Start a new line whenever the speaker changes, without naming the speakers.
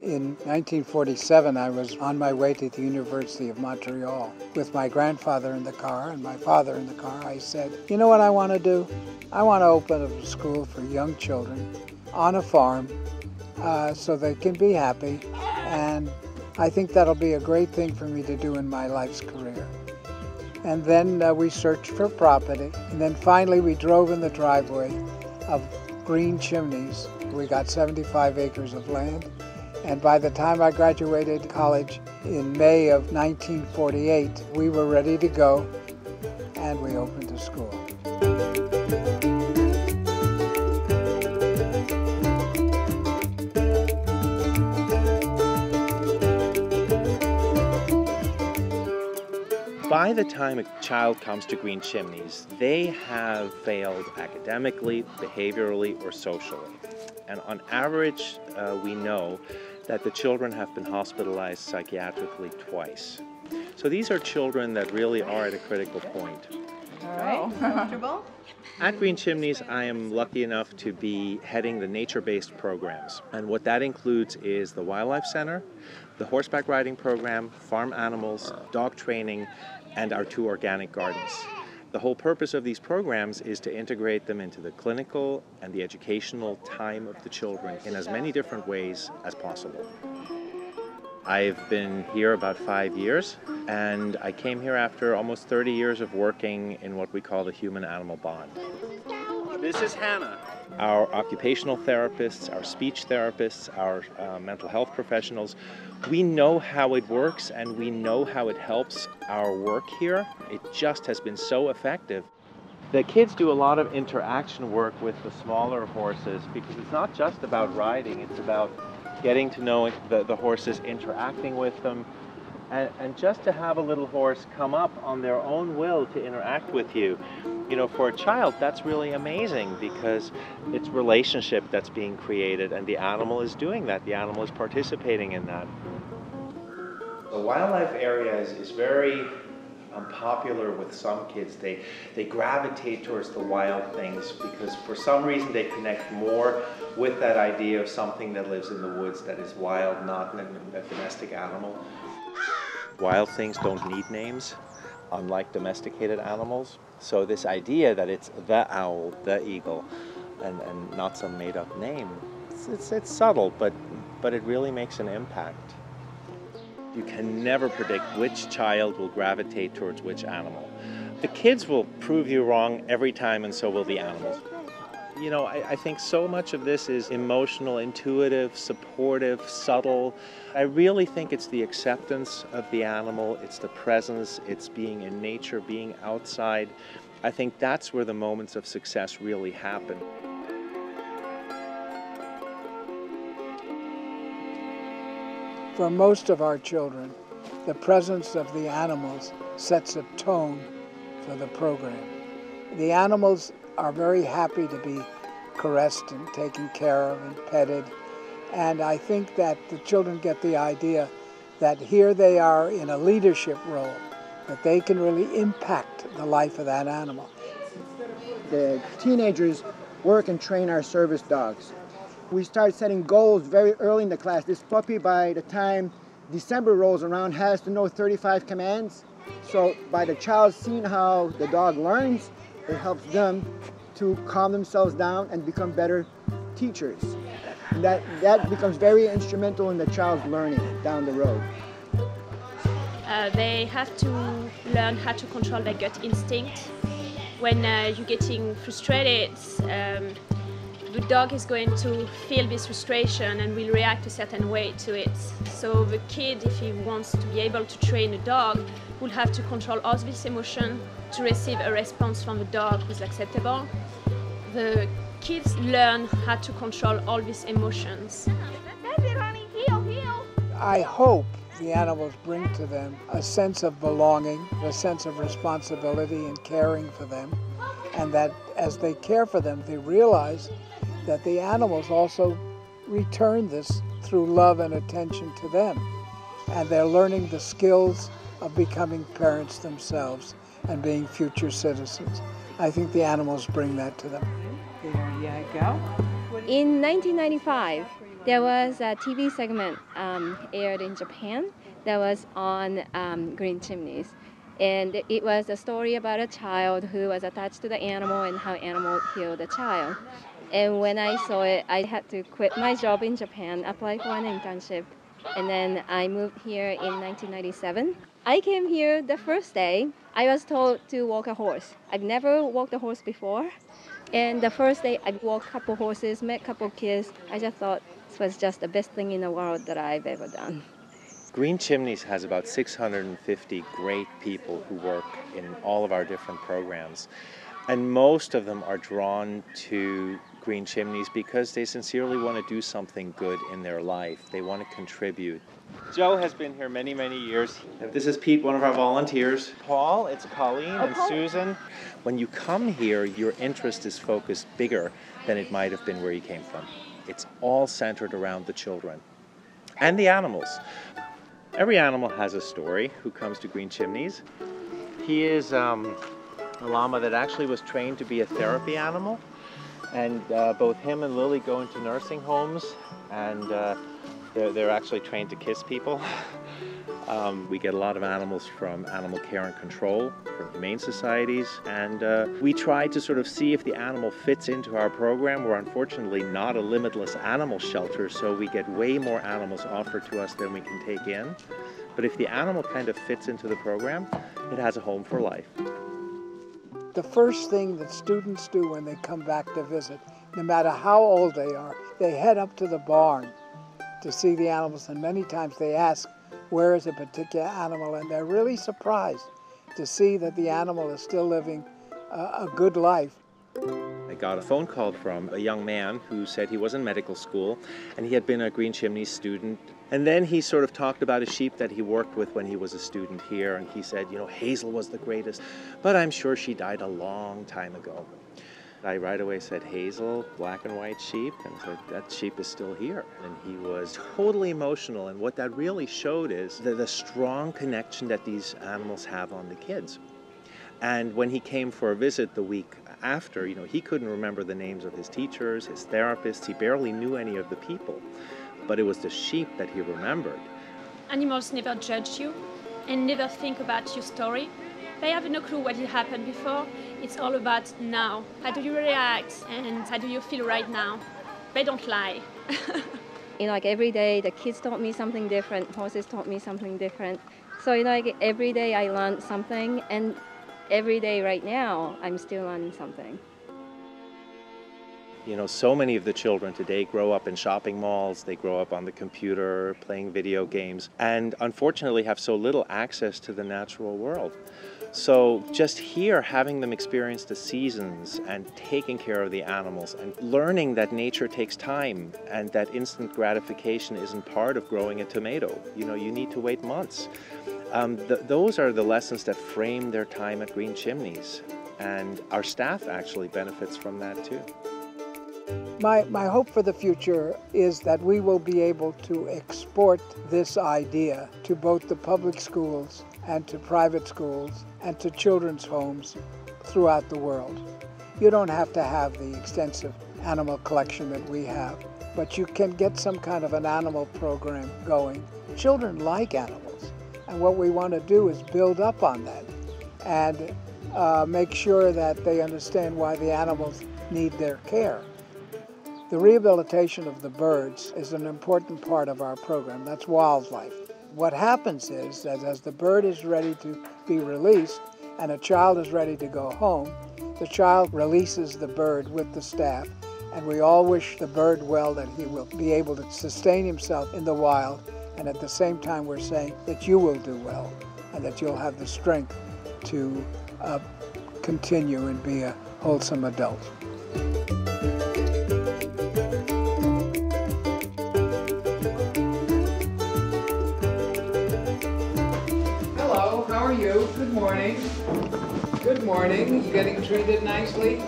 In 1947, I was on my way to the University of Montreal with my grandfather in the car and my father in the car. I said, you know what I want to do? I want to open a school for young children on a farm so they can be happy, and I think that'll be a great thing for me to do in my life's career. And then we searched for property, and then finally we drove in the driveway of Green Chimneys. We got 75 acres of land. And by the time I graduated college in May of 1948, we were ready to go, and we opened a school.
By the time a child comes to Green Chimneys, they have failed academically, behaviorally, or socially. And on average, we know that the children have been hospitalized psychiatrically twice. So these are children that really are at a critical point.
All right, comfortable?
At Green Chimneys, I am lucky enough to be heading the nature-based programs. And what that includes is the Wildlife Center, the horseback riding program, farm animals, dog training, and our 2 organic gardens. The whole purpose of these programs is to integrate them into the clinical and the educational time of the children in as many different ways as possible. I've been here about 5 years, and I came here after almost 30 years of working in what we call the human-animal bond. This is Hannah. Our occupational therapists, our speech therapists, our mental health professionals, we know how it works and we know how it helps our work here. It just has been so effective. The kids do a lot of interaction work with the smaller horses because it's not just about riding, it's about getting to know the horses, interacting with them, and just to have a little horse come up on their own will to interact with you. You know, for a child, that's really amazing because it's relationship that's being created and the animal is doing that. The animal is participating in that. The wildlife area is very popular with some kids. They gravitate towards the wild things because for some reason they connect more with that idea of something that lives in the woods that is wild, not a domestic animal. Wild things don't need names, unlike domesticated animals. So this idea that it's the owl, the eagle, and not some made-up name, it's subtle, but it really makes an impact. You can never predict which child will gravitate towards which animal. The kids will prove you wrong every time, and so will the animals. You know, I think so much of this is emotional, intuitive, supportive, subtle. I really think it's the acceptance of the animal, it's the presence, it's being in nature, being outside. I think that's where the moments of success really happen.
For most of our children, the presence of the animals sets a tone for the program. The animals are very happy to be caressed and taken care of and petted. And I think that the children get the idea that here they are in a leadership role, that they can really impact the life of that animal.
The teenagers work and train our service dogs. We start setting goals very early in the class. This puppy, by the time December rolls around, has to know 35 commands. So by the child seeing how the dog learns, it helps them to calm themselves down and become better teachers. And that becomes very instrumental in the child's learning down the road.
They have to learn how to control their gut instinct. When you're getting frustrated, the dog is going to feel this frustration and will react a certain way to it. So the kid, if he wants to be able to train a dog, will have to control all this emotion to receive a response from the dog who's acceptable. The kids learn how to control all these emotions.
That's it, honey. Heel, heel.
I hope the animals bring to them a sense of belonging, a sense of responsibility in caring for them, and that as they care for them, they realize that the animals also return this through love and attention to them. And they're learning the skills of becoming parents themselves and being future citizens. I think the animals bring that to them.
There you go.
In 1995, There was a TV segment aired in Japan that was on Green Chimneys. And it was a story about a child who was attached to the animal and how animal healed the child. And when I saw it, I had to quit my job in Japan, apply for an internship, and then I moved here in 1997. I came here the first day. I was told to walk a horse. I've never walked a horse before. And the first day I walked a couple horses, met a couple kids. I just thought this was just the best thing in the world that I've ever done.
Green Chimneys has about 650 great people who work in all of our different programs. And most of them are drawn to Green Chimneys because they sincerely want to do something good in their life. They want to contribute. Joe has been here many, many years. This is Pete, one of our volunteers. Paul, it's Colleen and Susan. When you come here, your interest is focused bigger than it might have been where you came from. It's all centered around the children and the animals. Every animal has a story who comes to Green Chimneys. He is a llama that actually was trained to be a therapy animal. And both him and Lily go into nursing homes, and they're actually trained to kiss people. We get a lot of animals from animal care and control, from humane societies, and we try to sort of see if the animal fits into our program. We're unfortunately not a limitless animal shelter, so we get way more animals offered to us than we can take in. But if the animal kind of fits into the program, it has a home for life.
The first thing that students do when they come back to visit, no matter how old they are, they head up to the barn to see the animals, and many times they ask, where is a particular animal? And they're really surprised to see that the animal is still living a good life.
I got a phone call from a young man who said he was in medical school and he had been a Green Chimneys student. And then he sort of talked about a sheep that he worked with when he was a student here, and he said, you know, Hazel was the greatest, but I'm sure she died a long time ago. I right away said, Hazel, black and white sheep, and said, that sheep is still here. And he was totally emotional, and what that really showed is the strong connection that these animals have on the kids. And when he came for a visit the week after, you know, he couldn't remember the names of his teachers, his therapists, he barely knew any of the people. But it was the sheep that he remembered.
Animals never judge you and never think about your story. They have no clue what had happened before. It's all about now. How do you react and how do you feel right now? They don't lie.
You know, like every day the kids taught me something different, horses taught me something different. So, you know, like every day I learned something, and every day right now I'm still learning something.
You know, so many of the children today grow up in shopping malls, they grow up on the computer, playing video games, and unfortunately have so little access to the natural world. So just here, having them experience the seasons and taking care of the animals and learning that nature takes time and that instant gratification isn't part of growing a tomato. You know, you need to wait months. Those are the lessons that frame their time at Green Chimneys, and our staff actually benefits from that too.
My hope for the future is that we will be able to export this idea to both the public schools and to private schools and to children's homes throughout the world. You don't have to have the extensive animal collection that we have, but you can get some kind of an animal program going. Children like animals, and what we want to do is build up on that and make sure that they understand why the animals need their care. The rehabilitation of the birds is an important part of our program. That's wildlife. What happens is that as the bird is ready to be released and a child is ready to go home, the child releases the bird with the staff, and we all wish the bird well, that he will be able to sustain himself in the wild, and at the same time we're saying that you will do well and that you'll have the strength to continue and be a wholesome adult. Hello, how are you? Good morning. Good morning. You getting treated nicely?